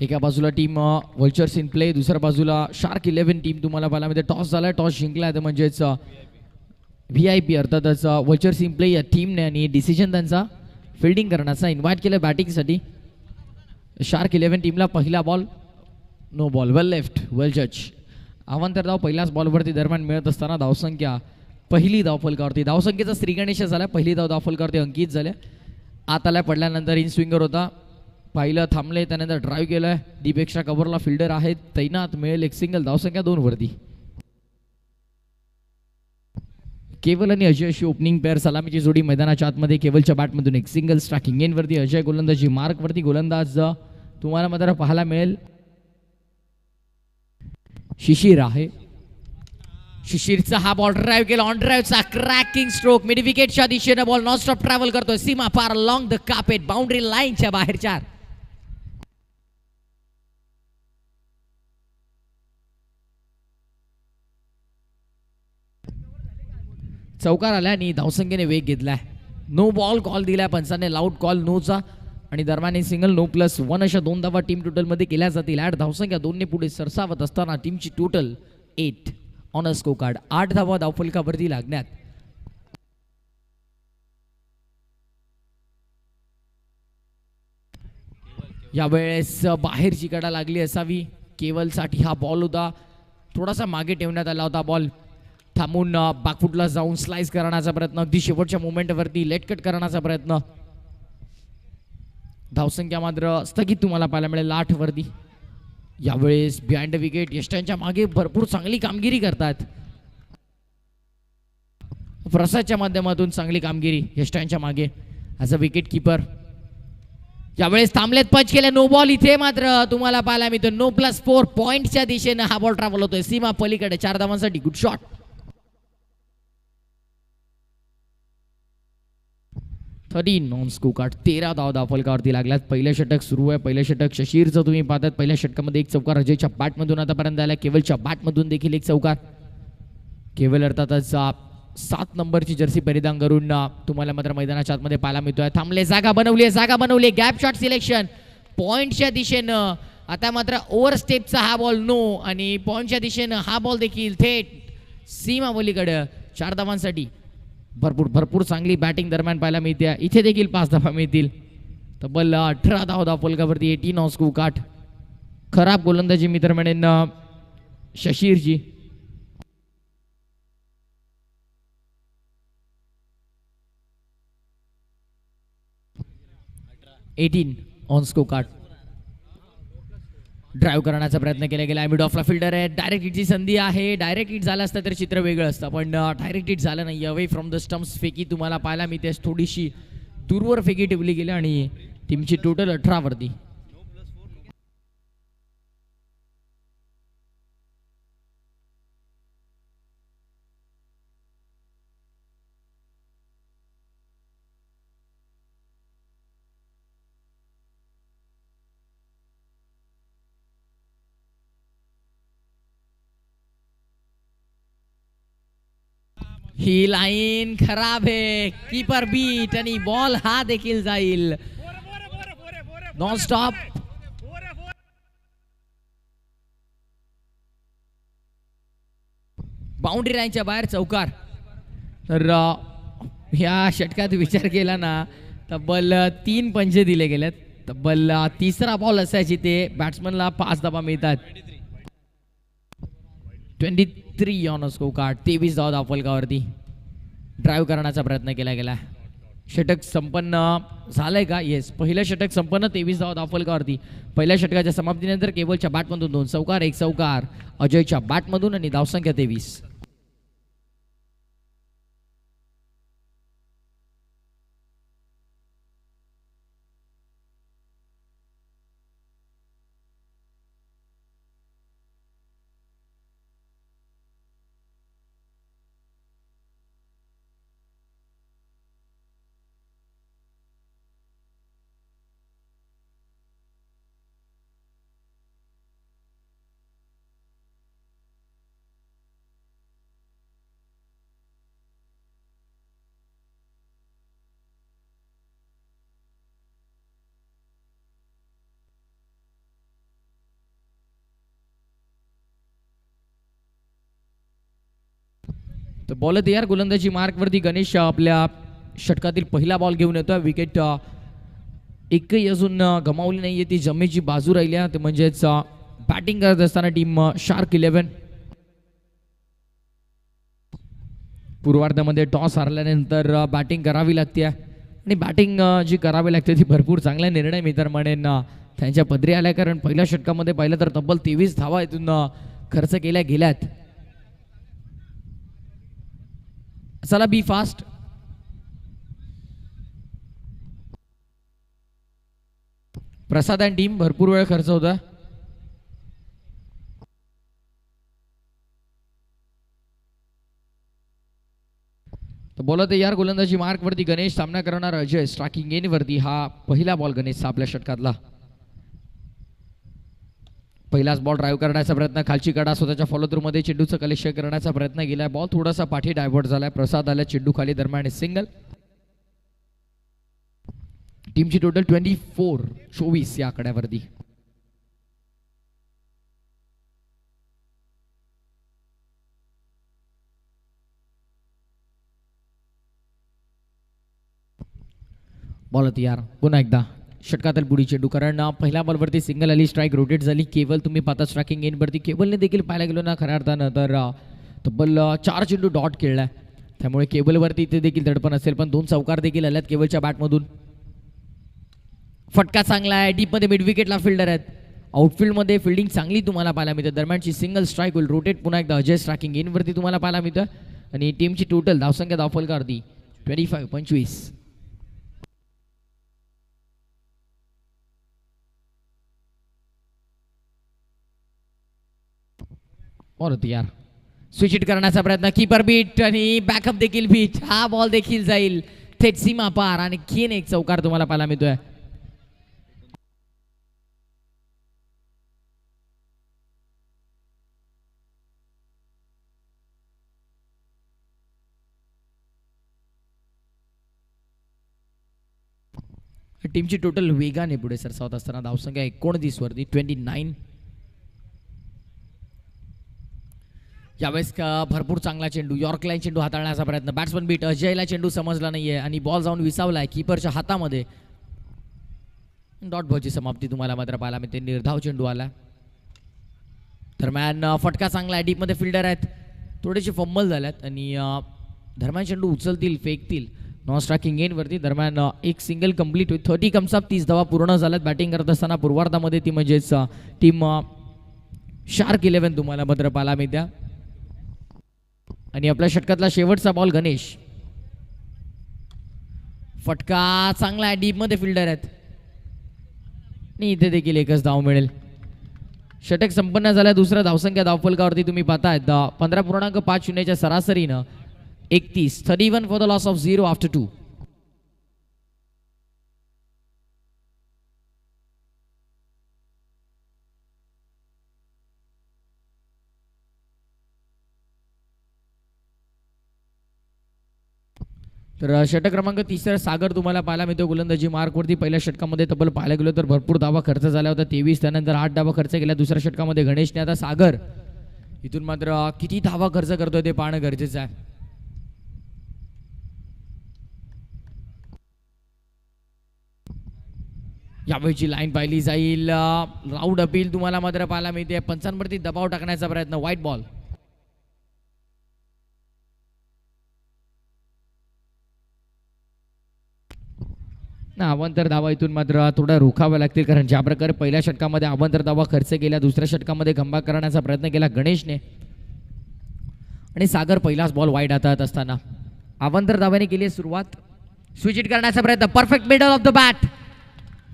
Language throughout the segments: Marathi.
एका बाजूला टीम व्हल्चर्स इन प्ले, दुसऱ्या बाजूला शार्क 11 टीम तुम्हाला पाहायला मिळते. टॉस झाला, टॉस जिंकला तर म्हणजेच VIP अर्थातच व्हल्चर्स इन प्ले या टीमने आणि डिसिजन त्यांचा फिल्डिंग करण्याचा इन्व्हाइट केलं बॅटिंगसाठी. शार्क 11 टीमला पहिला बॉल, नो बॉल, वेल लेफ्ट, वेल जज. अवांतर धाव पहिल्याच बॉलवरती दरम्यान मिळत असताना धावसंख्या पहिली धावफलकावरती, धावसंख्येचा श्रीगणेश झाला. पहिली धाव धावफलकावरती अंकित झाले. आत आल्या पडल्यानंतर इन स्विंगर होता, पाहिलं, थांबले, त्यानंतर ड्राईव्ह केलंय. दीपेक्षा कव्हरला फिल्डर आहेत तैनात, मिळेल एक सिंगल. धावसंख्या 2 वरती. केवल आणि अजय अशी ओपनिंग पेअर, सलामीची जोडी मैदानाच्या आतमध्ये. केवलच्या बॅटमधून एक सिंगल, स्ट्रायकिंग इन वरती. अजय गोलंदाजी मार्क वरती. गोलंदाज तुम्हाला मात्र पाहायला मिळेल शिशिर आहे. शिशिरचा हा बॉल ड्राईव्ह केला, ऑन ड्राईव्हचा क्रॅकिंग स्ट्रोक, मिड विकेटच्या दिशेने बॉल नॉन स्टॉप ट्रॅव्हल करतोय. सीमा पार लॉंग द कार्पेट, बाउंड्री लाईनच्या बाहेर 4. चौकार आला आणि धावसंख्येने वेग घेतलाय. नो बॉल कॉल दिलाय पंचाने, लाऊड कॉल नोचा. आणि दरम्यान सिंगल, नो +1 अशा 2 धावा टीम टोटलमध्ये केल्या जातील. 8 धावसंख्या 2ने पुढे सरसावत असताना टीमची total 8 on a score card. 8 धावा धावफलकावरती लागण्यात. यावेळेस बाहेरची कडा लागली असावी. केवलसाठी हा बॉल होता, थोडासा मागे ठेवण्यात आला होता बॉल. थांबून बॅकफुटला जाऊन स्लाइस करण्याचा प्रयत्न, अगदी शेवटच्या मोमेंटवरती लेट कट करण्याचा प्रयत्न. धावसंख्या मात्र स्थगित तुम्हाला पाहायला मिळेल 8 वरती. यावेळेस बिहाइंड विकेट, यष्टांच्या मागे भरपूर चांगली कामगिरी करतात. प्रसादच्या माध्यमातून चांगली कामगिरी यष्टांच्या मागे ॲज अ विकेट किपर. यावेळेस थांबलेत, पंच केले, नो बॉल. इथे मात्र तुम्हाला पाहायला मिळतो नो +4 पॉईंटच्या दिशेने हा बॉल ट्रॅव्हल होतोय. सीमा पलीकडे 4 धावांसाठी. Good shot. 13 on score card. 13 धाव धावफलकावरती लागल्यात. पहिलं षटक सुरू आहे. पहिलं षटक शशीरचं तुम्ही पाहतात. पहिल्या षटकामध्ये एक चौकार अजयच्या बॅटमधून आतापर्यंत आला. केवलच्या बॅटमधून देखील एक चौकार. केवल अर्थातच 7 नंबरची जर्सी परिधान करून तुम्हाला मात्र मैदानाच्या आतमध्ये पाहायला मिळतोय. थांबले, जागा बनवली, गॅप शॉट सिलेक्शन पॉइंटच्या दिशेनं. आता मात्र ओव्हर स्टेपचा हा बॉल नो, आणि पॉइंटच्या दिशेनं हा बॉल देखील थेट सीमा पलीकडे 4 धावांसाठी. भरपूर चांगली बॅटिंग दरम्यान पाहायला मिळते. इथे देखील 5 धावा मिळतील. तब्बल 18 धाव धावफलकावरती 18 ऑन स्कोर कार्ड. खराब गोलंदाजी मित्र म्हणेन शशीरजी. On score card. ड्राईव्ह करण्याचा प्रयत्न केला गेला. मिड ऑफला फिल्डर आहे, डायरेक्ट हिटची संधी आहे. डायरेक्ट हिट झालं असतं तर चित्र वेगळं असतं, पण डायरेक्ट हिट झालं नाही. अवे फ्रॉम द स्टम्प्स फेकी तुम्हाला पाहायला मिळते. थोडीशी दूरवर फेकी ठेवली गेली आणि टीमची टोटल 18 वरती. ही लाईन खराब आहे. कीपर बीट आणि बॉल हा देखील जाईल. Non stop. बाउंड्री लाईनच्या बाहेर चौकार. तर या षटकात विचार केला ना, तब्बल 3 पंचे दिले गेलेत. तब्बल तिसरा बॉल असायची ते बॅट्समनला 5 धावा मिळतात. 23 ऑन स्कोर कार्ड. 23 धाव धावफलकावरती. ड्राईव्ह करण्याचा प्रयत्न केला गेला. षटक संपन्न झालंय का? येस, पहिलं षटक संपन्न. 23 धाव धावफलकावरती. पहिल्या षटकाच्या समाप्तीनंतर केवलच्या बॅटमधून 2 चौकार, 1 चौकार अजयच्या बॅटमधून आणि धावसंख्या 23. तर बॉल तयार, गोलंदाजी मार्कवरती गणेश आपल्या षटकातील पहिला बॉल घेऊन येतोय. विकेट एकही अजून गमावली नाहीये, ती जमेची बाजू राहिली आहे, ते म्हणजेच बॅटिंग करत असताना टीम शार्क 11. पूर्वार्धामध्ये टॉस हारल्यानंतर बॅटिंग करावी लागते आणि बॅटिंग जी करावी लागते ती भरपूर चांगला निर्णय मी तर म्हणेन त्यांच्या पदरी आल्या, कारण पहिल्या षटकामध्ये पाहिलं तर तब्बल 23 धावा इथून खर्च केल्या गेल्यात. चला बी फास्ट. प्रसाद अँड टीम भरपूर वेळ खर्च होता. बॉल तयार, गोलंदाजी मार्क वरती गणेश, सामना करणार अजय स्ट्रायकिंग एन वरती. हा पहिला बॉल गणेशचा आपल्या षटकातला. पहिलाच बॉल ड्राईव्ह करण्याचा प्रयत्न, खालची कडा स्वतःच्या फॉलो थ्रू मध्ये चेंडूचं कलेक्शन करण्याचा प्रयत्न केलाय. बॉल थोडासा पाठी डायव्हर्ट झालाय. प्रसाद आला चेंडू खाली, दरम्यान सिंगल. टीमची टोटल 24 या आकड्यावरती. बॉल तयार, पुन्हा एकदा षटकातील बुडी चेंडू, कारण पहिल्या बॉलवरती सिंगल आली, स्ट्राईक रोटेट झाली. केवल तुम्ही पाहता स्ट्रायकिंग एन वरती. केवलने देखील पाहायला गेलो ना खऱ्या अर्थानं तर तब्बल 4 चेंडू डॉट खेळलाय, त्यामुळे केबलवरती इथे देखील दडपण असेल. पण 2 चौकार देखील आल्यात केवलच्या बॅटमधून. फटका चांगला आहे, डीपमध्ये मिड विकेटला फिल्डर आहेत. आउटफील्डमध्ये फिल्डिंग चांगली तुम्हाला पाहायला मिळते. दरम्यानची सिंगल स्ट्राईक होईल, रोटेट पुन्हा एकदा अजय स्ट्रायकिंग एन वरती तुम्हाला पाहायला मिळतं. आणि टीमची टोटल धावसंख्या धावफलकावरती 25. बॉल तयार, स्विच हिट करण्याचा प्रयत्न, कीपर बीट आणि बॅकअप देखील बीट. हा बॉल देखील जाईल थेट सीमा पार आणि आणखीन एक चौकार तुम्हाला पाहायला मिळतोय. टीमची टोटल वेगाने पुढे सरसावत असताना धावसंख्या 29 वरती 29. यावेळेस भरपूर चांगला चेंडू, यॉर्क लाईन चेंडू हाताळण्याचा प्रयत्न. बॅट्समन बीट, अजयला चेंडू समजला नाहीये आणि बॉल जाऊन विसावलाय कीपरच्या हातामध्ये. डॉट बॉलची समाप्ती तुम्हाला मात्र पाहायला मिळते. निर्धाव चेंडू आला. दरम्यान फटका चांगला आहे, डीपमध्ये फिल्डर आहेत, थोडेसे फंबल झाल्यात आणि दरम्यान चेंडू उचलतील, फेकतील नॉन स्ट्रायकिंग एन वरती. दरम्यान एक सिंगल कंप्लीट होईल. 30 कम्स अप, 30 धावा पूर्ण झाल्यात बॅटिंग करत असताना पूर्वार्धामध्ये. ती म्हणजेच टीम शार्क 11 तुम्हाला मात्र पाहायला मिळत्या. आणि आपल्या षटकातला शेवटचा बॉल गणेश. फटका चांगला आहे, डीपमध्ये फिल्डर आहेत आणि इथे देखील एकच धाव मिळेल. षटक संपन्न झाल्या. दुसरा धावसंख्या धावफलकावरती तुम्ही पाहतायत 15.50 सरासरीनं 31. 31 for the loss of 0 after 2. तर षटक क्रमांक 3 सागर तुम्हाला पाहायला मिळतो गोलंदाजी मार्कवरती. पहिल्या षटकामध्ये तब्बल पाहायला गेलो तर भरपूर धावा खर्च झाला होता, 23. त्यानंतर 8 धावा खर्च केल्या दुसऱ्या षटकामध्ये गणेशने. आता सागर इथून मात्र किती धावा खर्च करतोय ते पाहणं गरजेचं आहे. यावेळची लाईन पाहिली जाईल, राऊंड अपील तुम्हाला मात्र पाहायला मिळते. पंचांवरती दबाव टाकण्याचा प्रयत्न, व्हाईट बॉल. अवांतर धावा इथून मात्र थोडा रोखाव्या लागतील, कारण ज्या प्रकारे पहिल्या षटकामध्ये अवांतर धावा खर्च केल्या, दुसऱ्या षटकामध्ये खंबा करण्याचा प्रयत्न केला गणेशने आणि सागर पहिलाच बॉल वाईड हातात असताना अवांतर धावाने केली सुरुवात. स्विच हिट करण्याचा प्रयत्न, perfect middle of the bat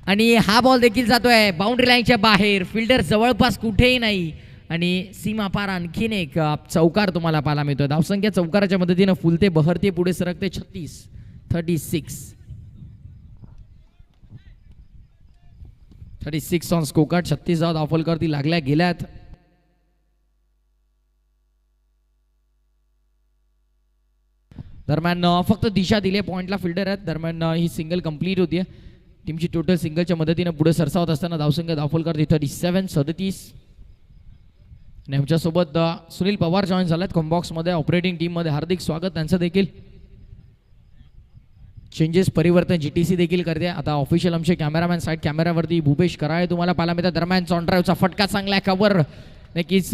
आणि हा बॉल देखील जातोय बाउंड्री लाईनच्या बाहेर. फिल्डर जवळपास कुठेही नाही आणि सीमा पार आणखीन एक चौकार तुम्हाला पाहायला मिळतोय. धावसंख्या चौकाराच्या मदतीनं फुलते बहरते पुढे सरकते 36 ऑन स्कोकार्ड. 36 धावा धावफलकावरती लागल्या गेल्यात. दरम्यान फक्त दिशा दिले, पॉइंटला फिल्डर आहेत. दरम्यान ही सिंगल कंप्लीट होतीये. टीमची टोटल सिंगलच्या मदतीनं पुढे सरसावत असताना धावसंख्या धावफलकावरती 37. आणि आमच्यासोबत सुनील पवार जॉईन झालेत कॉम्बॉक्समध्ये ऑपरेटिंग टीममध्ये. हार्दिक स्वागत त्यांचं देखील. चेंजेस परिवर्तन GTC देखील करते. आता ऑफिशियल आमचे कॅमेरामॅन साईड कॅमेरावरती भूपेश कराळे तुम्हाला पाहायला मिळतात. दरम्यान ऑन ड्राईव्हचा फटका चांगला कव्हर. नक्कीच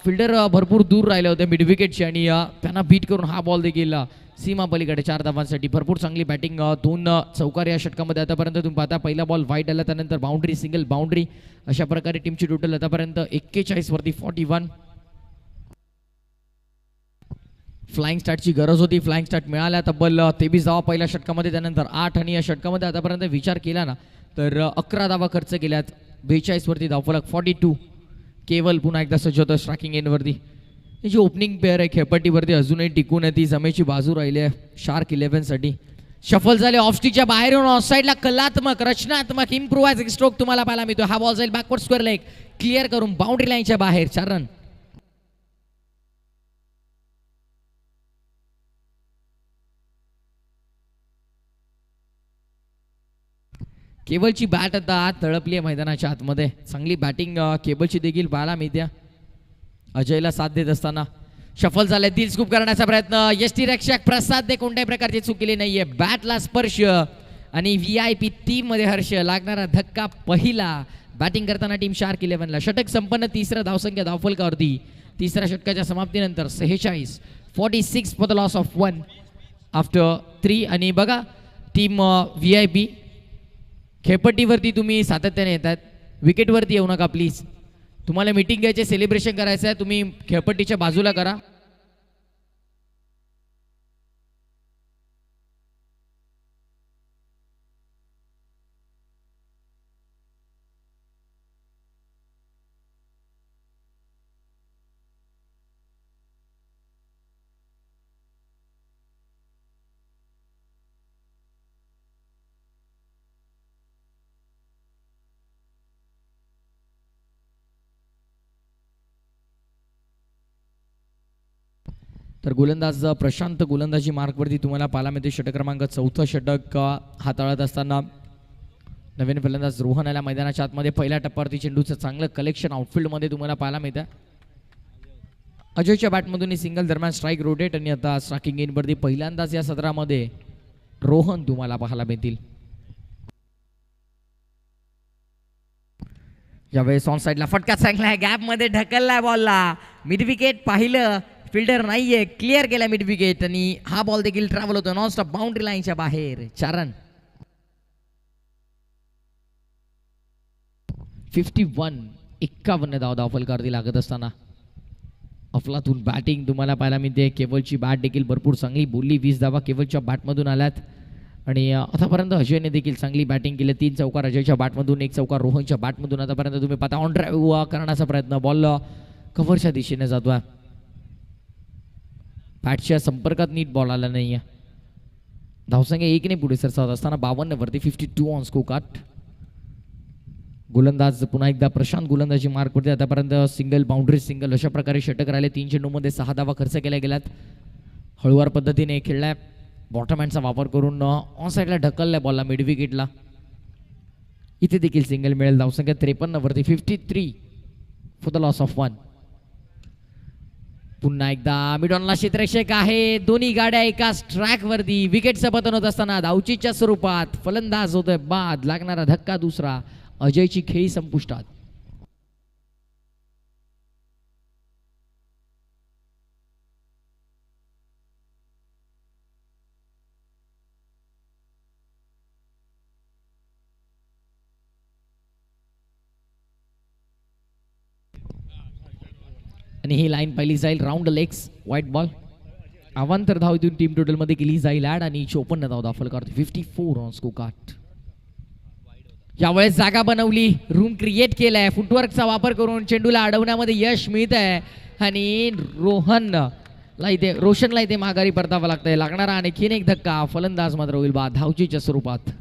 फिल्डर भरपूर दूर राहिले होते मिड विकेटचे आणि त्यांना बीट करून हा बॉल देखील सीमा पलीकडे 4 धावांसाठी. भरपूर चांगली बॅटिंग. 2 चौकार या षटकामध्ये आतापर्यंत तुम्ही पाहता. पहिला बॉल वाईट आला, त्यानंतर बाउंड्री, सिंगल, बाउंड्री, अशा प्रकारे टीमची टोटल आतापर्यंत 41 वरती 41. फ्लाइंग स्टार्टची गरज होती, फ्लाइंग स्टार्ट मिळाला. तब्बल 23 धावा पहिल्या षटकामध्ये, त्यानंतर 8 आणि या षटकामध्ये आतापर्यंत विचार केला ना तर 11 धावा खर्च केल्यात. 42 वरती धावफलक 42. केवल पुन्हा एकदा सज्ज होतं स्ट्रायकिंग एंडवरती. ही जी ओपनिंग पेअर आहे खेळपट्टीवरती अजूनही टिकून आहे, ती जमेची बाजू राहिली आहे शार्क 11 साठी. शफल झाले ऑफ स्टिकच्या बाहेर येऊन ऑफ साईडला कलात्मक रचनात्मक इम्प्रोवायझिंग स्ट्रोक तुम्हाला पाहायला मिळतो. हा बॉल जाईल बॅकवर्ड स्क्वेअर लेग, क्लिअर करून बाउंड्री लाईनच्या बाहेर. 4 रन. केबलची बॅट आता आत तळपली आहे मैदानाच्या आतमध्ये. चांगली बॅटिंग केबलची देखील पाहायला मिळते. अजयला साथ देत असताना शफल झाले, दिल स्कूप करण्याचा प्रयत्न. यष्टी रक्षक प्रसाद ने कोणत्याही प्रकारची चूक केली नाहीये. बॅटला स्पर्श आणि VIP टीम मध्ये हर्ष. लागणारा धक्का पहिला. बॅटिंग करताना टीम शार्क 11 ला. षटक संपन्न. तिसरा धावसंख्या धावफलकावरती. तिसऱ्या षटकाच्या समाप्तीनंतर 46 46 for the loss of 1 after 3. आणि बघा टीम VIP खेळपट्टीवरती तुम्ही सातत्याने येतात, विकेटवरती येऊ नका प्लीज. तुम्हाला मीटिंग घ्यायचे, सेलिब्रेशन करायचं आहे, तुम्ही खेळपट्टीच्या बाजूला करा. तर गोलंदाज प्रशांत गोलंदाजी मार्कवरती तुम्हाला पाहायला मिळते. षटक क्रमांक 4 षटक हाताळत असताना नवीन फलंदाज रोहन आला मैदानाच्या आतमध्ये. पहिल्या टप्प्यावरती चेंडूचं चांगलं कलेक्शन आउटफील्डमध्ये तुम्हाला पाहायला मिळतं. अजयच्या बॅटमधून सिंगल, दरम्यान स्ट्राईक रोटेट आणि आता स्ट्रायकिंग इनवरती पहिल्यांदाच या सत्रामध्ये रोहन तुम्हाला पाहायला मिळतील. यावेळेस ऑन साईडला फटका चांगला आहे, गॅपमध्ये ढकललाय बॉलला. मिड विकेट पाहिलं, फिल्डर नाहीये, क्लिअर केला मिड विकेट आणि हा बॉल देखील ट्रॅव्हल होतो नॉन स्टॉप बाउंड्री लाईनच्या बाहेर. 4 रन. 51 धावफलकावरती लागत असताना अफलातून बॅटिंग तुम्हाला पाहायला मिळते. केवलची बॅट देखील भरपूर चांगली बोलली. 20 धावा केवलच्या बॅटमधून आल्यात आणि आतापर्यंत अजयने देखील चांगली बॅटिंग केली. 3 चौकार अजयच्या बॅटमधून, 1 चौकार रोहनच्या बॅटमधून. आतापर्यंत तुम्ही पाहता ऑन ड्राईव्ह करण्याचा प्रयत्न, बॉल कव्हरच्या दिशेने जातोय. बॅटच्या संपर्कात नीट बॉल आला नाही. धावसंख्या 1 ने पुढे सरसावत असताना 52 वरती 52 ऑन स्कोर कार्ड. गोलंदाज पुन्हा एकदा प्रशांत गोलंदाजी मार्कवरती. आतापर्यंत सिंगल, बाउंड्री, सिंगल अशा प्रकारे षटक राहिले. 3 चेंडूमध्ये 6 धावा खर्च केल्या गेल्यात. हळूवार पद्धतीने खेळलाय. बॉटम हँडचा वापर करून ऑन साईडला ढकललाय बॉलला मिड विकेटला. इथे देखील सिंगल मिळेल. धावसंख्या 53 वरती 53 फॉर द लॉस ऑफ 1. पुन्हा एकदा मिडॉनला क्षेत्ररक्षक आहे. दोन्ही गाड्या एकाच ट्रॅक वरती. विकेटचं पतन होत असताना धावचीच्या स्वरूपात फलंदाज होतोय बाद. लागणारा धक्का दुसरा. अजयची खेळी संपुष्टात. आणि ही लाईन पाहिली जाईल राऊंड लेग्स व्हाईट बॉल. अवांतर धाव इथून टीम टोटल मध्ये केली जाईल ऍड आणि 54 धाव दाखल 54 ऑन स्कोर कार्ड. यावेळेस जागा बनवली, रूम क्रिएट केलाय, फुटवर्कचा वापर करून चेंडूला अडवण्यामध्ये यश मिळत आहे आणि रोशनला इथे माघारी परतावं लागतंय. लागणारा आणखीन एक धक्का. फलंदाज मात्र होईल बाद धावचीच्या स्वरूपात.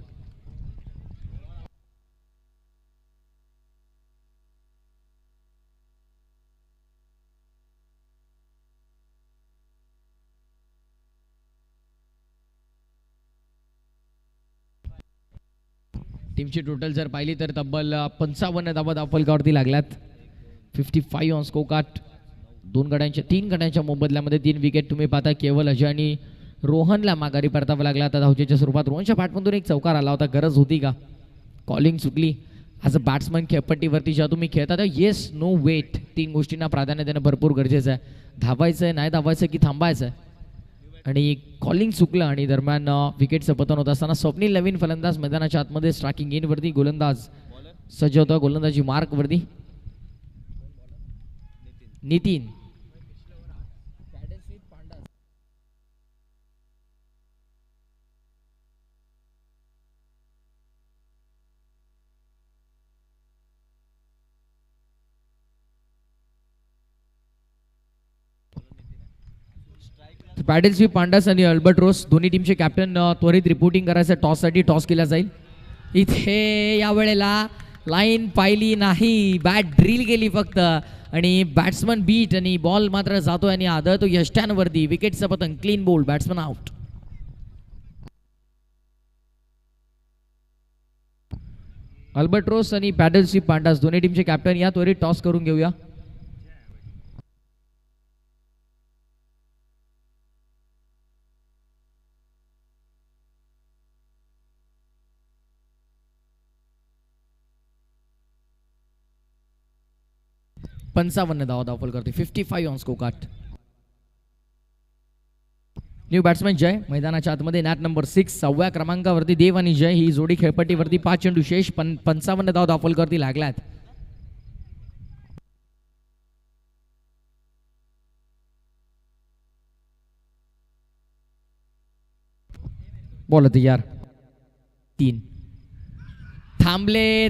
टीमची टोटल जर पाहिली तर तब्बल 55 धावा धावफलकावरती लागल्यात. 55 ऑन स्कोर कार्ड. तीन गड्यांच्या मोबदल्यामध्ये 3 विकेट तुम्ही पाहता. केवळ अजय आणि रोहनला माघारी परतावं लागला. आता धावचेच्या स्वरूपात रोहनच्या बॅटमधून एक चौकार आला होता. गरज होती का? कॉलिंग सुटली. ॲज अ बॅट्समन खेळपट्टीवरती जेव्हा तुम्ही खेळता तर येस नो वेट 3 गोष्टींना प्राधान्य देणं भरपूर गरजेचं आहे. धावायचं आहे, नाही धावायचं की थांबायचं आहे. आणि कॉलिंग चुकलं आणि दरम्यान विकेटचं पतन होत असताना स्वप्नील नवीन फलंदाज मैदानाच्या आतमध्ये स्ट्रायकिंग इनवरती. गोलंदाज सज्ज होता. गोलंदाजी मार्कवरती नितीन. पॅडेल स्वीप पांडास आणि अल्बर्ट रोस दोन्ही टीमचे कॅप्टन त्वरित रिपोर्टिंग करायचं. टॉससाठी टॉस केला जाईल. इथे यावेळेला लाईन पाहिली नाही, बॅट ड्रिल केली फक्त आणि बॅट्समन बीट आणि बॉल मात्र जातोय आणि आदळतो यष्ट्यांवरती. विकेटचं पतंग, clean bowled, batsman out. Albert Rose आणि पॅडेल स्वीप पांडास दोन्ही टीमचे कॅप्टन या त्वरित टॉस करून घेऊया. पंचावन्न धावफल करते. 55 on score card. New batsman Jay मैदानाच्या आतमध्ये. नॅट नंबर 6 6व्या क्रमांकावरती देव आणि जय ही जोडी खेळपट्टीवरती 5 चेंडू शेष 55 धावफल करती लागल्यात. बॉल तयार. 3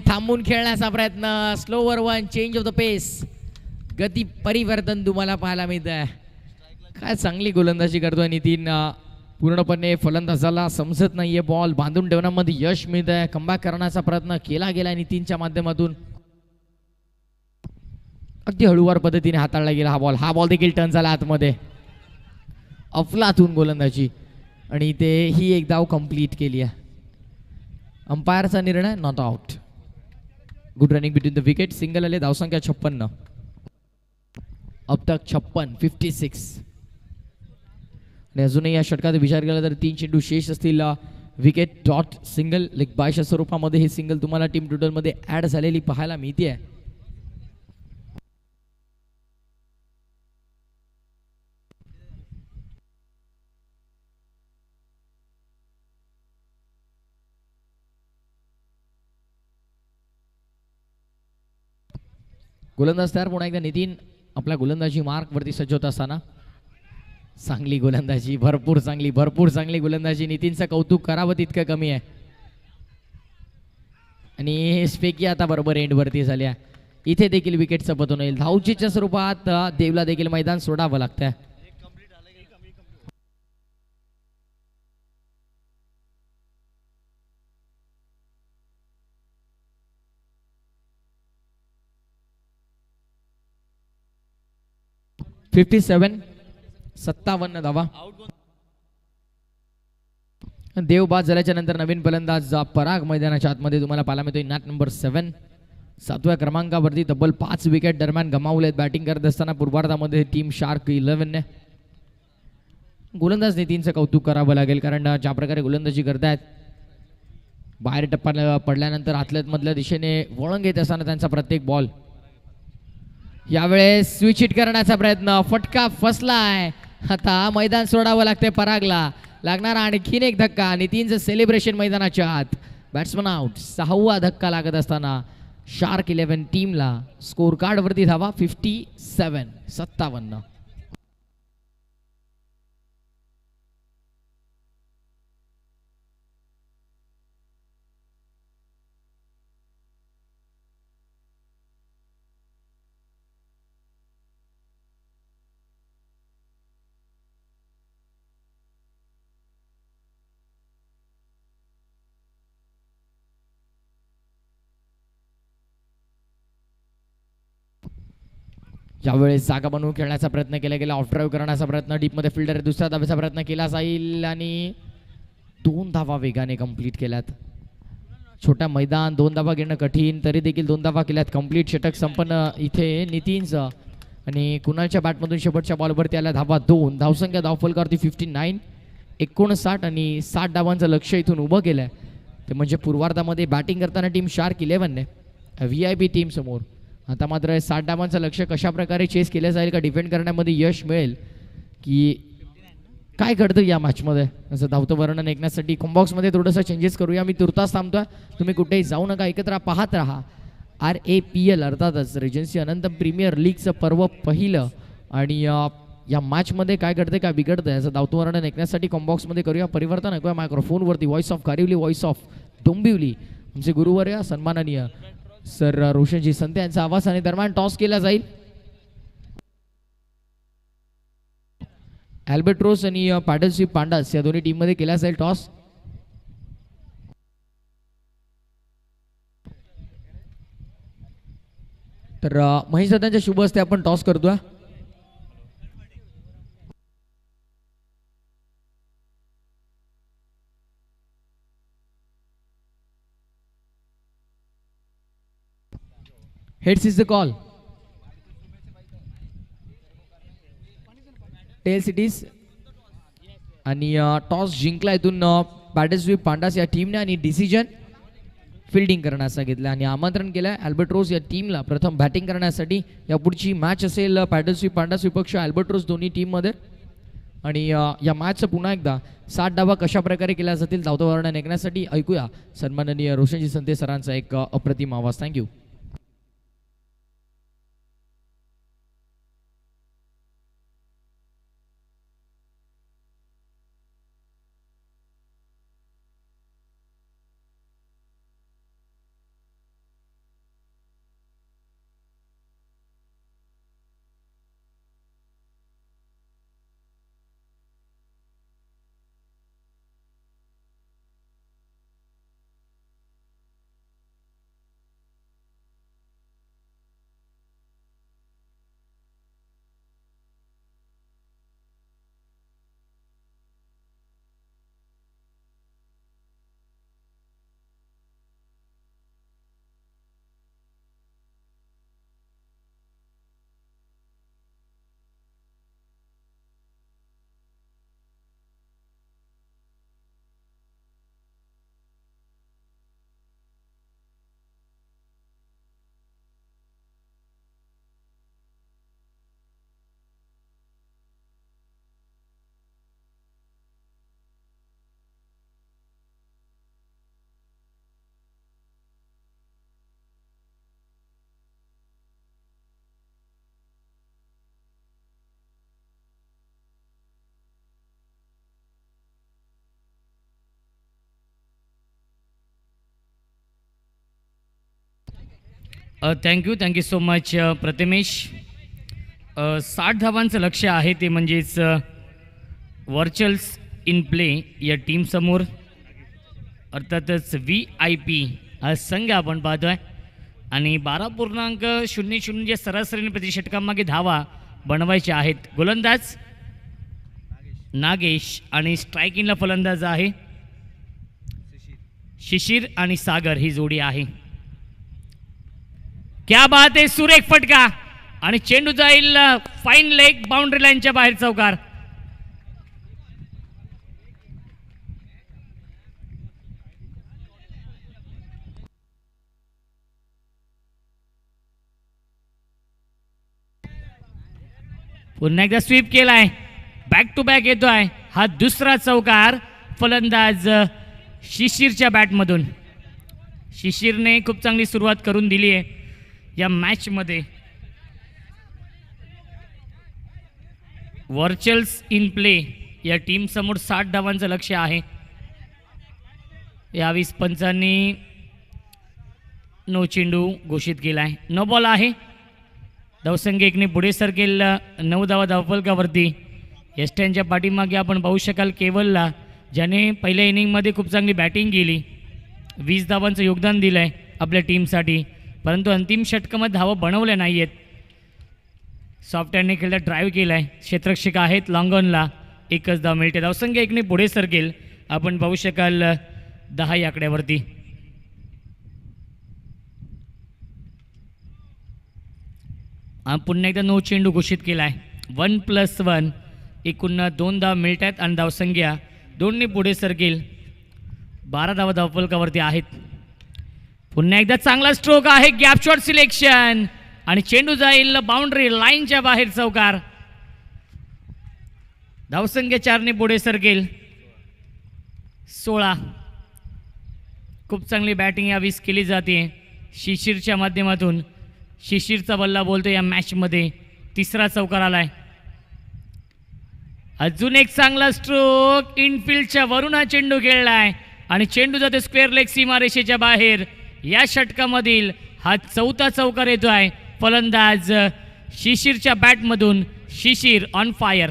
थांबून खेळण्याचा प्रयत्न. Slower one, change of the pace, गती परिवर्तन तुम्हाला पाहायला मिळत आहे. काय चांगली गोलंदाजी करतोय नितीन. पूर्णपणे फलंदाजाला समजत नाहीये. बॉल बांधून ठेवण्यामध्ये यश मिळत आहे. कमबॅक करण्याचा प्रयत्न केला गेला नितीनच्या माध्यमातून. अगदी हळूवार पद्धतीने हाताळला गेला हा बॉल देखील टर्न झाला आतमध्ये. अफलातून गोलंदाजी आणि ते ही एक धाव कंप्लीट केली आहे. अंपायरचा निर्णय not out. Good running between the wicket. Single आले. धावसंख्या 56. अब तक 56. आणि अजूनही या षटकाचा विचार केला तर 3 चेंडू शेष असतील. विकेट डॉट सिंगल लेग बायच्या स्वरूपामध्ये हे सिंगल तुम्हाला टीम टोटलमध्ये ऍड झालेली पाहायला मिळते आहे. गोलंदाज तयार. पुन्हा एकदा नितीन आपल्या गोलंदाजी मार्क वरती सज्ज होत असताना चांगली गोलंदाजी, भरपूर चांगली गोलंदाजी. नितीनचं कौतुक करावं तितकं कमी आहे. आणि स्पेकी आता बरोबर एंड वरती झाल्या. इथे देखील विकेटचं पतन होईल. धावचीच्या स्वरूपात देवला देखील मैदान सोडावं लागतंय. $57 57 धावा. देव बाद झाल्याच्या नंतर नवीन फलंदाज पराग मैदानाच्या आतमध्ये तुम्हाला पाहायला मिळतोय. नॅट नंबर 7 7व्या क्रमांकावरती तब्बल 5 विकेट दरम्यान गमावलेत. बॅटिंग करत असताना पूर्वार्धामध्ये टीम शार्क 11 ने. गोलंदाज नितीनचं कौतुक करावं लागेल कारण ज्या प्रकारे गोलंदाजी करतायत. बाहेर टप्पा पडल्यानंतर आतल्यात मधल्या दिशेने वळण घेत असताना त्यांचा प्रत्येक बॉल. यावेळेस स्विच हिट करण्याचा प्रयत्न. फटका फसलाय. आता मैदान सोडावं लागतंय परागला. लागणारा आणखीन एक धक्का. नितीनचं सेलिब्रेशन मैदानाच्या आत. Batsman out. 6वा धक्का लागत असताना शार्क 11 टीमला स्कोर कार्ड वरती धावा 57. यावेळेस जागा बनवून खेळण्याचा प्रयत्न केला गेला. ऑफ ड्राईव्ह करण्याचा प्रयत्न. डीपमध्ये फिल्डर दुसऱ्या धावेचा प्रयत्न केला जाईल आणि 2 धावा वेगाने कंप्लीट केल्यात. छोट्या मैदान 2 धावा घेणं कठीण, तरी देखील 2 धावा केल्यात. कंप्लीट षटक संपन्न इथे नितीनचं. आणि कुणालच्या बॅटमधून शेवटच्या बॉलवरती आल्या धावा 2. धावसंख्या धावफलकावरती 59, 59 आणि 60 धावांचं लक्ष इथून उभं केलं आहे. ते म्हणजे पूर्वार्धामध्ये बॅटिंग करताना टीम शार्क 11ने VIP टीम समोर. आता मात्र 60 धावांचं लक्ष कशा प्रकारे चेस केलं जाईल का डिफेंड करण्यामध्ये यश मिळेल की काय घडतं या मॅचमध्ये असं धावतं वर्णन ऐकण्यासाठी कॉम्बॉक्समध्ये थोडंसं चेंजेस करूया. मी तुर्तास थांबतोय, तुम्ही कुठेही जाऊ नका, एकत्र पाहत राहा RAPL अर्थातच रेजन्सी अनंत प्रीमियर लीगचं पर्व पहिलं. आणि या मॅचमध्ये काय घडते काय बिघडतं याचं धावतं वर्णन ऐकण्यासाठी कॉम्बॉक्समध्ये करूया परिवर्तन. ऐकूया मायक्रोफोनवरती voice of Karivali, voice of Dombivli, आमचे गुरुवर्य सन्माननीय सर रोशनजी संते यांचा आवाज. आणि दरम्यान टॉस केला जाईल. अल्बर्ट्रोस आणि पॅडल्सी पांडास या दोन्ही टीममध्ये केला जाईल टॉस. तर महेश दादांच्या शुभ हस्ते आपण टॉस करतोय. Heads is the call. Tails it is. आणि टॉस जिंकला इथून पॅडल्सी पांडास या टीमने आणि डिसिजन फिल्डिंग करण्यास सांगितलं आणि आमंत्रण केलं आहे अल्बर्ट्रोस या टीमला प्रथम बॅटिंग करण्यासाठी. या पुढची मॅच असेल पॅडल्सी पांडास विपक्ष अल्बर्ट्रोस दोन्ही टीममध्ये. आणि या मॅचचं पुन्हा एकदा 60 धावा कशा प्रकारे केल्या जातील धावतं वर्णन ऐकण्यासाठी ऐकूया सन्माननीय रोशनजी संते सरांचा एक अप्रतिम आवाज. Thank you. Thank you so much Pratimesh. 60 धावांचं लक्ष आहे ते म्हणजेच व्हर्च्युअल्स इन प्ले या टीमसमोर अर्थातच VIP हा संघ आपण पाहतो आहे. आणि 12.00 जे सरासरीने प्रतिषटकामागे धावा बनवायच्या आहेत. गोलंदाज नागेश आणि स्ट्रायकिंगला फलंदाज आहे शिशिर आणि सागर ही जोडी आहे. क्या बात आहे, सुरेख फटका आणि चेंडू जाईल फाईन लेग बाउंड्री लाईनच्या बाहेर चौकार. पुन्हा एकदा स्वीप केलाय, बॅक टू बॅक येतोय हा दुसरा चौकार फलंदाज शिशिरच्या बॅटमधून. शिशिरने खूप चांगली सुरुवात करून दिली आहे या मॅचमध्ये. व्हर्च्युअल्स इन प्ले या टीम समोर 60 धावांचं लक्ष आहे. यावेळी पंचांनी नो चेंडू घोषित केलाय, नो बॉल आहे. धावसंख्या 1ने पुढे सरकेल 9 धावा धावफलकावरती. एस्टॅनच्या पाठीमागे आपण पाहू शकाल केवलला, ज्याने पहिल्या इनिंगमध्ये खूप चांगली बॅटिंग केली, 20 धावांचं योगदान दिलं आहे आपल्या टीमसाठी, परंतु अंतिम षटकामध्ये धावा बनवल्या नाही आहेत. सॉफ्ट हँडने केला, ड्राईव्ह केला आहे, क्षेत्ररक्षक आहेत लॉंगॉनला, 1च धाव मिळते. धावसंख्या 1ने पुढे सरकेल आपण पाहू शकाल 10 या आकड्यावरती. पुन्हा एकदा नो चेंडू घोषित केला आहे. 1+1 एकूण 2 धाव मिळत आहेत आणि धावसंख्या 2ने पुढे सरकेल. 12 धावा धावफलकावरती आहेत. पुन्हा एकदा चांगला स्ट्रोक आहे, गॅप शॉट सिलेक्शन आणि चेंडू जाईल बाउंड्री लाईनच्या बाहेर चौकार. धावसंख्या 4ने पुढे सरकेल. 16. खूप चांगली बॅटिंग यावेळी केली जाते शिशिरच्या माध्यमातून. शिशिरचा बल्ला बोलतो या मॅचमध्ये. 3रा चौकार आलाय. अजून एक चांगला स्ट्रोक, इनफिल्डच्या वरून हा चेंडू खेळलाय आणि चेंडू जाते स्क्वेअर लेग सीमारेषेच्या बाहेर. या षटकामधील हा 4था चौकार येतोय. फलंदाज शिशिरच्या बॅटमधून. शिशिर ऑन फायर.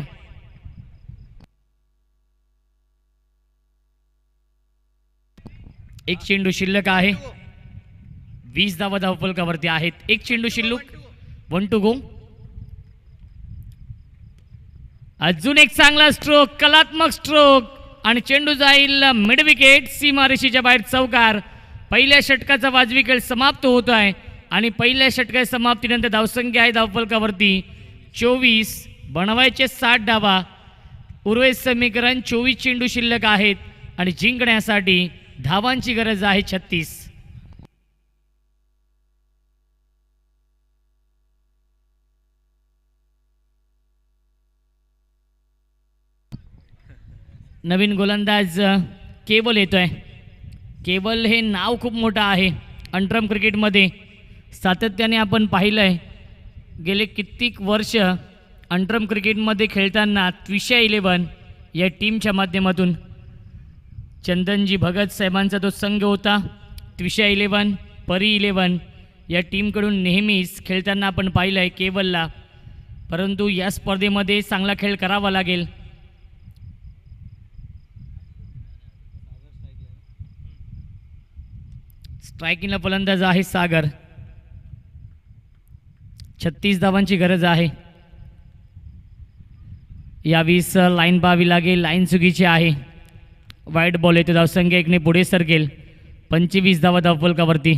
एक चेंडू शिल्लक आहे. 20 धावा धावफलकावरती आहेत. एक चेंडू शिल्लक. 1 टू गो. अजून एक चांगला स्ट्रोक, कलात्मक स्ट्रोक आणि चेंडू जाईल मिड विकेट सीमारेषेच्या बाहेर चौकार. पहिल्या षटकाचा वाजवी खेळ समाप्त होत आहे आणि पहिल्या षटकाच्या समाप्तीनंतर धावसंख्या आहे धावफलकावरती 24. बनवायचे 60 धावा. उर्वरित समीकरण 24 चेंडू शिल्लक आहेत आणि जिंकण्यासाठी धावांची गरज आहे 36. नवीन गोलंदाज केवल येतोय. केवल हे नाव खूप मोठं आहे अंतरम क्रिकेटमध्ये. सातत्याने आपण पाहिलंय गेले कित्येक वर्ष अंतरम क्रिकेटमध्ये खेळताना त्विषा 11 या टीमच्या माध्यमातून चंदनजी भगत साहेबांचा तो संघ होता. त्विषा 11, परी 11 या टीमकडून नेहमीच खेळताना आपण पाहिलं आहे केवलला. परंतु या स्पर्धेमध्ये चांगला खेळ करावा लागेल. स्ट्रायकिंगला फलंदाज आहे सागर. 36 धावांची गरज आहे. यावीस लाईन पाहावी लागेल. लाईन चुकीची आहे. वाईट बॉल येतो. धावसंख्या 1ने पुढे सरकेल. 25 धावा धावफलकावरती.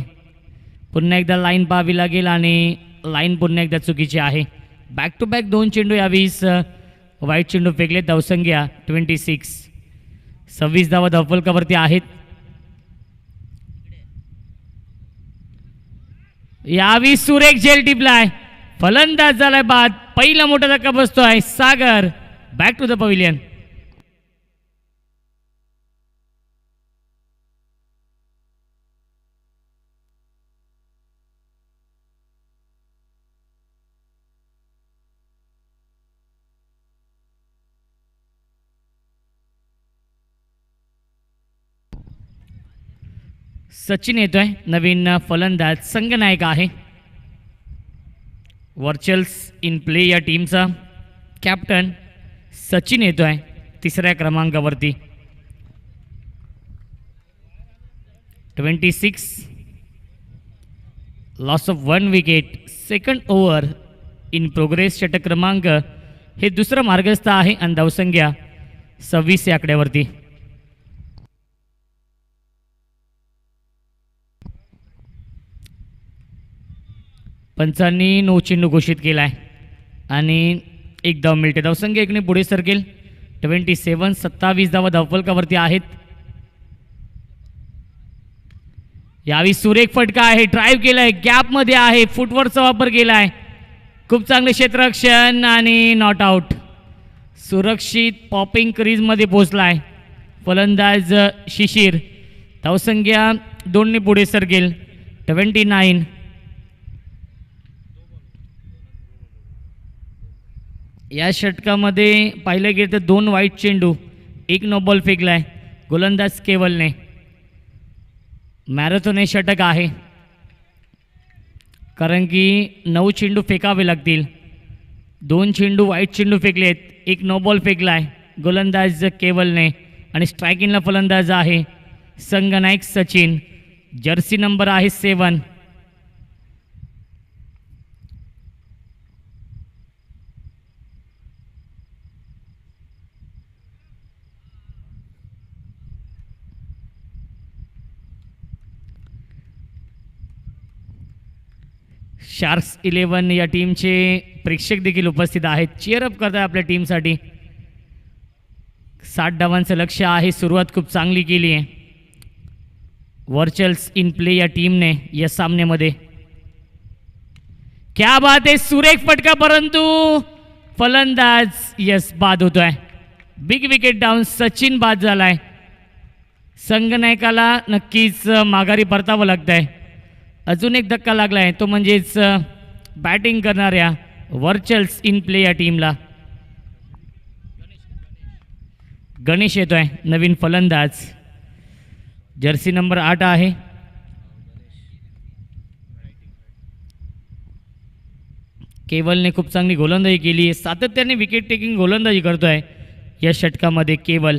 पुन्हा एकदा लाईन पाहावी लागेल आणि लाईन पुन्हा एकदा चुकीची आहे. बॅक टू बॅक 2 चेंडू यावीस वाईट चेंडू फेकले. धावसंख्या 26. 26 धावा धावफलकावरती आहेत. यावी सुरेख झेल टिपलाय. फलंदाज झालाय बाद. पहिला मोठा धक्का बसतोय. Sagar back to the pavilion. Sachin येतोय. नवीन फलंदाज संघनायक आहे. वर्चल्स इन प्ले या टीमचा कॅप्टन सचिन येतोय 3ऱ्या क्रमांकावरती. 26. Loss of 1 wicket. Second over in progress. षटक क्रमांक हे दुसरं मार्गस्थ आहे आणि धावसंख्या 26 या आकड्यावरती. पंचांनी नो चेंडू घोषित केला आहे आणि 1 धाव मिळते. धावसंख्या 1ने पुढे सरकेल. 27. 27 धावा धावफलकावरती आहेत. यावी सुरेख फटका आहे. ड्राईव्ह केलाय. गॅपमध्ये आहे. फुटवर्कचा वापर केलाय. खूप चांगले क्षेत्ररक्षण आणि नॉट आउट. सुरक्षित पॉपिंग क्रीजमध्ये पोहोचलाय फलंदाज शिशिर. धावसंख्या 2ने पुढे सरकेल. 29. या षटकामध्ये पाहिलं गेलं तर 2 वाईट चेंडू 1 नो बॉल फेकलाय गोलंदाज केवलने. मॅरेथॉन हे षटक आहे कारण की 9 चेंडू फेकावे लागतील. 2 चेंडू वाईट चेंडू फेकलेत. 1 नो बॉल फेकलाय गोलंदाज केवलने आणि स्ट्रायकिंगला फलंदाज आहे संघनायक सचिन. जर्सी नंबर आहे 7. शार्क्स 11 या टीमचे प्रेक्षक देखील उपस्थित आहेत, चीअरअप करतात आपल्या टीमसाठी. 60 धावांचं लक्ष आहे. सुरुवात खूप चांगली केली आहे वर्चल्स इन प्ले या टीमने या सामन्यामध्ये. क्या बात आहे, सुरेख फटका, परंतु फलंदाज यस बाद होतोय. बिग विकेट डाऊन, सचिन बाद झालाय. संघनायकाला नक्कीच माघारी परतावं लागतंय. अजून एक धक्का लागलाय, तो म्हणजेच बॅटिंग करणाऱ्या वर्चल्स इन प्ले या टीमला. गणेश येतोय नवीन फलंदाज, जर्सी नंबर 8 आहे. केवलने खूप चांगली गोलंदाजी केली आहे, सातत्याने विकेट टेकिंग गोलंदाजी करतोय या षटकामध्ये केवल.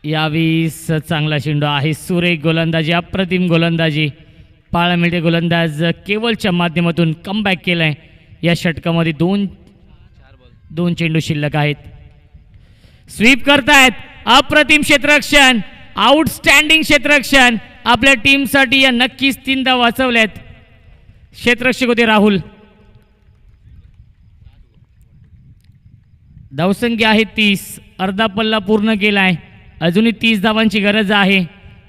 यावेळीस चांगला चेंडू आहे, सुरेख गोलंदाजी, अप्रतिम गोलंदाजी. पाळा मिळते गोलंदाज केवलच्या माध्यमातून कमबॅक केलाय या षटकामध्ये. दोन चेंडू शिल्लक आहेत. स्वीप करतायत, अप्रतिम क्षेत्ररक्षण, आउटस्टँडिंग क्षेत्ररक्षण आपल्या टीमसाठी. या नक्कीच 3 धावा वाचवल्यात. क्षेत्ररक्षक होते राहुल. धावसंख्या आहे 30, अर्धा पल्ला पूर्ण केलाय. अजूनही 30 धावांची गरज आहे,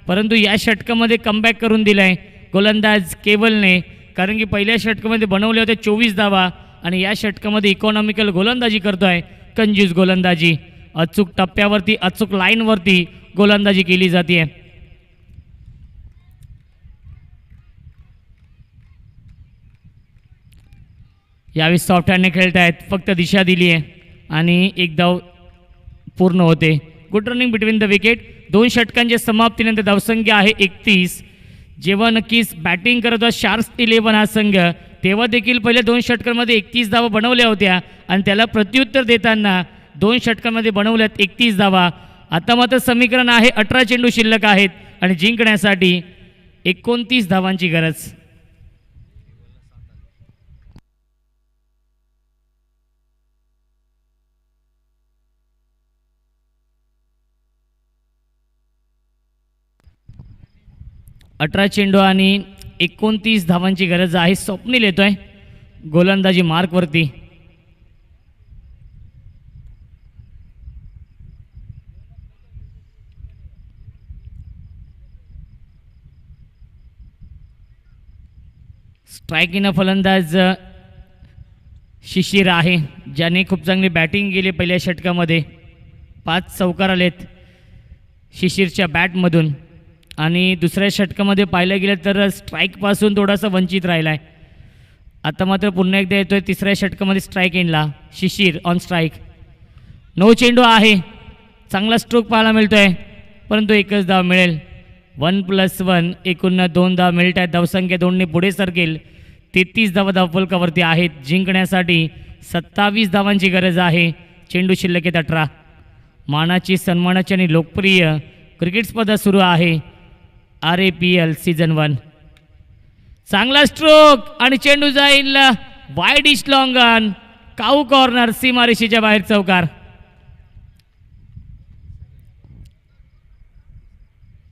परंतु या षटकामध्ये कमबॅक करून दिलाय गोलंदाज केवलने. कारण की पहिल्या षटकामध्ये बनवले होते 24 धावा आणि या षटकामध्ये इकॉनॉमिकल गोलंदाजी करतोय, कंजूस गोलंदाजी. अचूक टप्प्यावरती, अचूक लाईनवरती गोलंदाजी केली जाते. यावेळी सॉफ्ट हँडने खेळत आहेत, फक्त दिशा दिली आहे आणि एक धाव पूर्ण होते. Good running between the wicket. 2 षटकांच्या समाप्तीनंतर धावसंख्या आहे 31. जेव्हा नक्कीच बॅटिंग करत होता शार्क्स 11 हा संघ, तेव्हा देखील पहिल्या 2 षटकांमध्ये 31 धावा बनवल्या होत्या आणि त्याला प्रत्युत्तर देताना 2 षटकांमध्ये बनवल्यात 31 धावा. आता मात्र समीकरण आहे 18 चेंडू शिल्लक आहेत आणि जिंकण्यासाठी 29 धावांची गरज. अठरा चेंडू आणि 29 धावांची गरज आहे. स्वप्नील येतोय गोलंदाजी मार्कवरती. स्ट्रायकिंग फलंदाज शिशिर आहे, ज्याने खूप चांगली बॅटिंग केली पहिल्या षटकामध्ये. 5 चौकार आलेत शिशिरच्या बॅटमधून आणि दुसऱ्या षटकामध्ये पाहिलं गेलं तर स्ट्राईकपासून थोडासा वंचित राहिला आहे. आता मात्र पुन्हा एकदा येतोय तिसऱ्या षटकामध्ये स्ट्राईक एंडला शिशिर ऑन स्ट्राईक. 9 चेंडू आहे, चांगला स्ट्रोक पाहायला मिळतोय, परंतु एकच धाव मिळेल. 1+1 एकूण 2 धाव मिळत आहेत. धावसंख्या 2ने पुढे सरकेल. 33 धावा धावफलकावरती आहेत. जिंकण्यासाठी 27 धावांची गरज आहे. चेंडू शिल्लक आहेत 18. मानाची, सन्मानाची आणि लोकप्रिय क्रिकेट स्पर्धा सुरू आहे RAPL सीझन 1. चांगला स्ट्रोक आणि चेंडू जाईल वाईड इश लॉंग ऑन, काऊ कॉर्नर, सीमारेषेच्या बाहेर चौकार.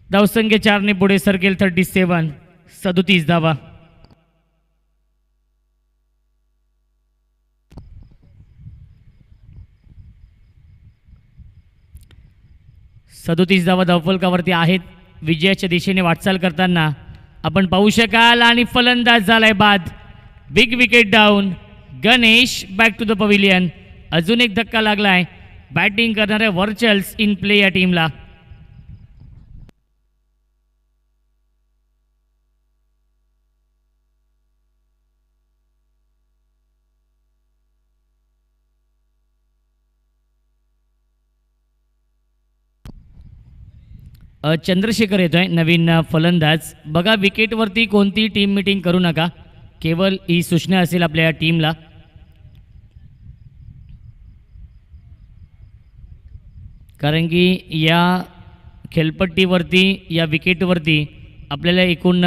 धावसंख्या 4ने पुढे सरकेल. 37, 37 धावा. सदोतीस धावा धावफलकावरती आहेत. विजयाच्या दिशेने वाटचाल करताना आपण पाहू शकाल आणि फलंदाज झालाय बाद. Big wicket down. Ganesh back to the pavilion. अजून एक धक्का लागलाय बॅटिंग करणाऱ्या वर्चल्स इन प्ले या टीमला. चंद्रशेखर येतोय नवीन फलंदाज. बघा, विकेटवरती कोणती टीम मीटिंग करू नका, केवळ ही सूचना असेल आपल्या टीमला. कारण की या खेळपट्टीवरती, या विकेटवरती आपल्याला एकूण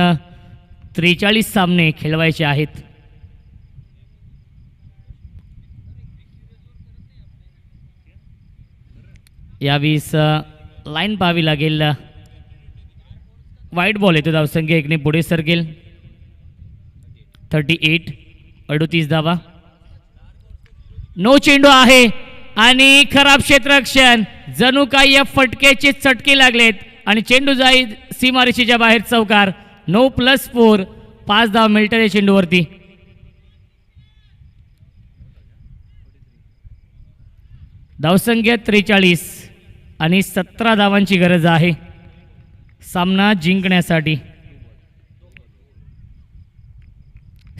43 सामने खेळवायचे आहेत. यावीस लाईन पाहावी लागेल. वाईट बॉल येतो, धावसंख्या 1ने पुढे सरकेल. 38 38 धावा. नो चेंडू आहे आणि खराब क्षेत्ररक्षण, जणू काही या फटक्याचे चटके लागलेत आणि चेंडू जाईल सीमारेषेच्या बाहेर. चौकार. 9+4 5 धावा मिळतात या चेंडूवरती. धावसंख्या 43 आणि 17 धावांची गरज आहे सामना जिंकण्यासाठी.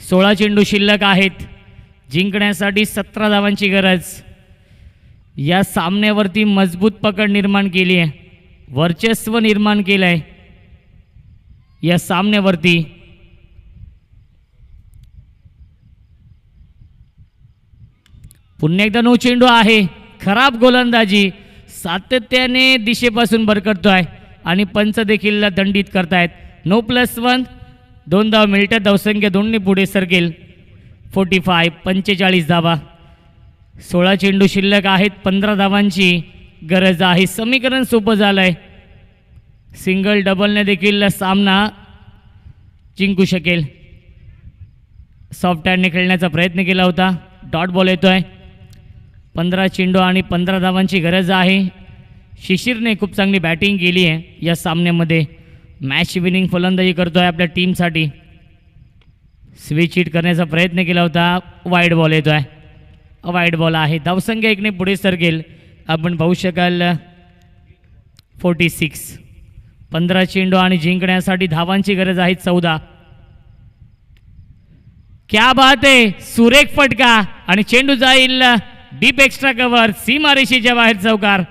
16 चेंडू शिल्लक आहेत. जिंकण्यासाठी 17 धावांची गरज. या सामन्यावरती मजबूत पकड निर्माण केली आहे, वर्चस्व निर्माण केलं आहे या सामन्यावरती. पुन्हा एकदा नो चेंडू आहे. खराब गोलंदाजी, सातत्याने दिशेपासून भरकटतोय आणि पंच देखील दंडित करतायत. 9+1 2 धावा मिळतात. धावसंख्या 2ने पुढे सरकेल. 45 45 धावा. 16 चेंडू शिल्लक आहेत. 15 धावांची गरज आहे. समीकरण सोपं झालंय. सिंगल डबलने देखील सामना जिंकू शकेल. सॉफ्ट हँडने खेळण्याचा प्रयत्न केला होता. डॉट बॉल येतोय. 15 चेंडू आणि 15 धावांची गरज आहे. शिशिरने खूप चांगली बॅटिंग केली आहे या सामन्यामध्ये. मॅच विनिंग फलंदाजी करतोय आपल्या टीमसाठी. स्विच हिट करण्याचा प्रयत्न केला होता. वाईड बॉल येतोय. वाईड बॉल आहे. धावसंख्या 1ने पुढे सरकेल. आपण पाहू शकाल 46. 15 चेंडू आणि जिंकण्यासाठी धावांची गरज आहे 14. क्या बात आहे. सुरेख फटका आणि चेंडू जाईल डीप एक्स्ट्रा कव्हर, सीमारेषेच्या बाहेर. चौकार.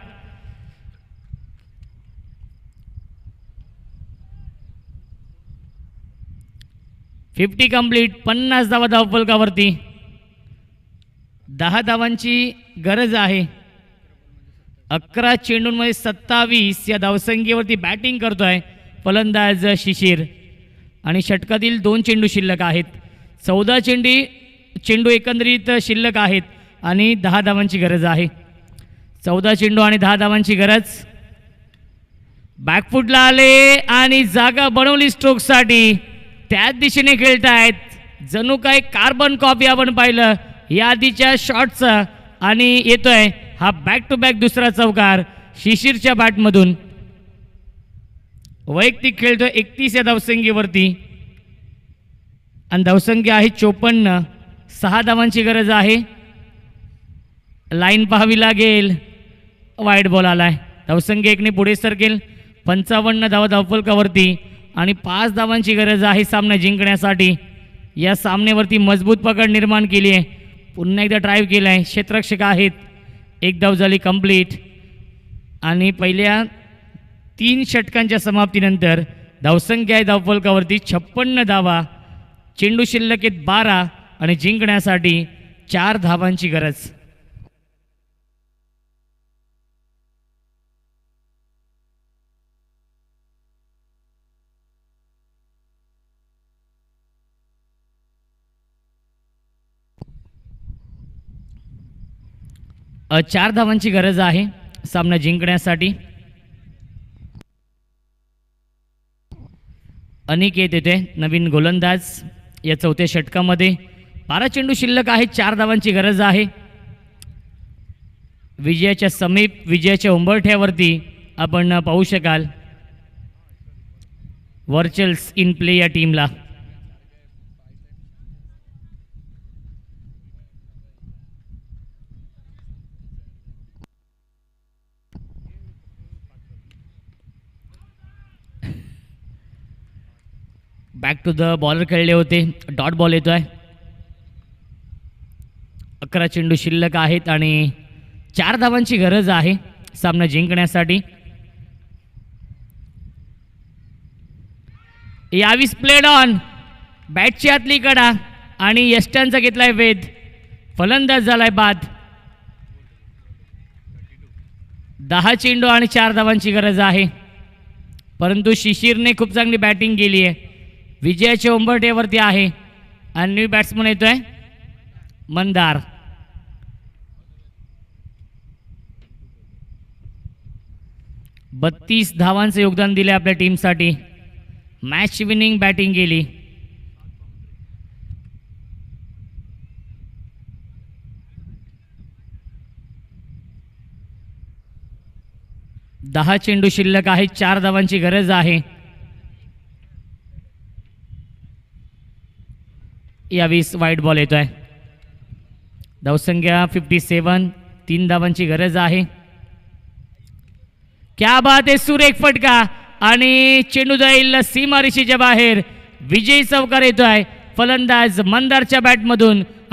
Fifty complete. 50 धावा धावफलकावरती. 10 धावांची गरज आहे. 11 चेंडूंमध्ये 27 या धावसंख्येवरती बॅटिंग करतोय फलंदाज शिशिर आणि षटकातील 2 चेंडू शिल्लक आहेत. 14 चेंडू एकंदरीत शिल्लक आहेत आणि 10 धावांची गरज आहे. 14 चेंडू आणि 10 धावांची गरज. बॅकफुटला आले आणि जागा बनवली स्ट्रोकसाठी. त्याच दिशेने खेळतायत. जणू काही कार्बन कॉपी आपण पाहिलं या आधीच्या शॉटचं आणि येतोय हा बॅक टू बॅक दुसरा चौकार शिशिरच्या बॅटमधून. वैयक्तिक खेळतोय 31 या धावसंख्येवरती आणि धावसंख्या आहे 54. 6 धावांची गरज आहे. लाईन पाहावी लागेल. वाईड बॉल आलाय. धावसंख्या 1ने पुढे सरकेल. 55 धावा धावफलकावरती आणि 5 धावांची गरज आहे सामना जिंकण्यासाठी. या सामन्यावरती मजबूत पकड निर्माण केली आहे. पुन्हा एकदा ड्राईव्ह केला आहे. क्षेत्ररक्षक आहेत. 1 धाव झाली कंप्लीट आणि पहिल्या 3 षटकांच्या समाप्तीनंतर धावसंख्या आहे धावफलकावरती 56 धावा. चेंडू शिल्लक आहेत 12 आणि जिंकण्यासाठी 4 धावांची गरज. चार धावांची गरज आहे सामना जिंकण्यासाठी. अनिकेत येते नवीन गोलंदाज या चौथ्या षटकामध्ये. 12 चेंडू शिल्लक आहेत. 4 धावांची गरज आहे. विजयाच्या समीप, विजयाच्या उंबरठ्यावरती आपण पाहू शकाल वर्चल्स इन प्ले या टीमला. बॅक टू द बॉलर खेळले होते. डॉट बॉल येतोय. 11 चेंडू शिल्लक आहेत आणि 4 धावांची गरज आहे सामना जिंकण्यासाठी. यावीस प्लेड ऑन. बॅटची आतली कडा आणि यष्टांचा घेतलाय वेध. फलंदाज झालाय बाद. 10 चेंडू आणि 4 धावांची गरज आहे. परंतु शिशिरने खूप चांगली बॅटिंग केली आहे. विजयाच्या उंबरठ्यावरती आहे आणि न्यू बॅट्समन येतोय मंदार. 32 धावांचं योगदान दिले आपल्या टीमसाठी. मॅच विनिंग बॅटिंग केली. दहा चेंडू शिल्लक आहे. 4 धावांची गरज आहे. यावेळेस वाईट बॉल येतोय. धावसंख्या 57. 3 धावांची गरज आहे. क्या बात आहे. सुरेख फटका आणि चेंडू जाईल सीमारेषेच्या बाहेर. विजयी चौकार येतोय फलंदाज मंदारच्या बॅटमधून.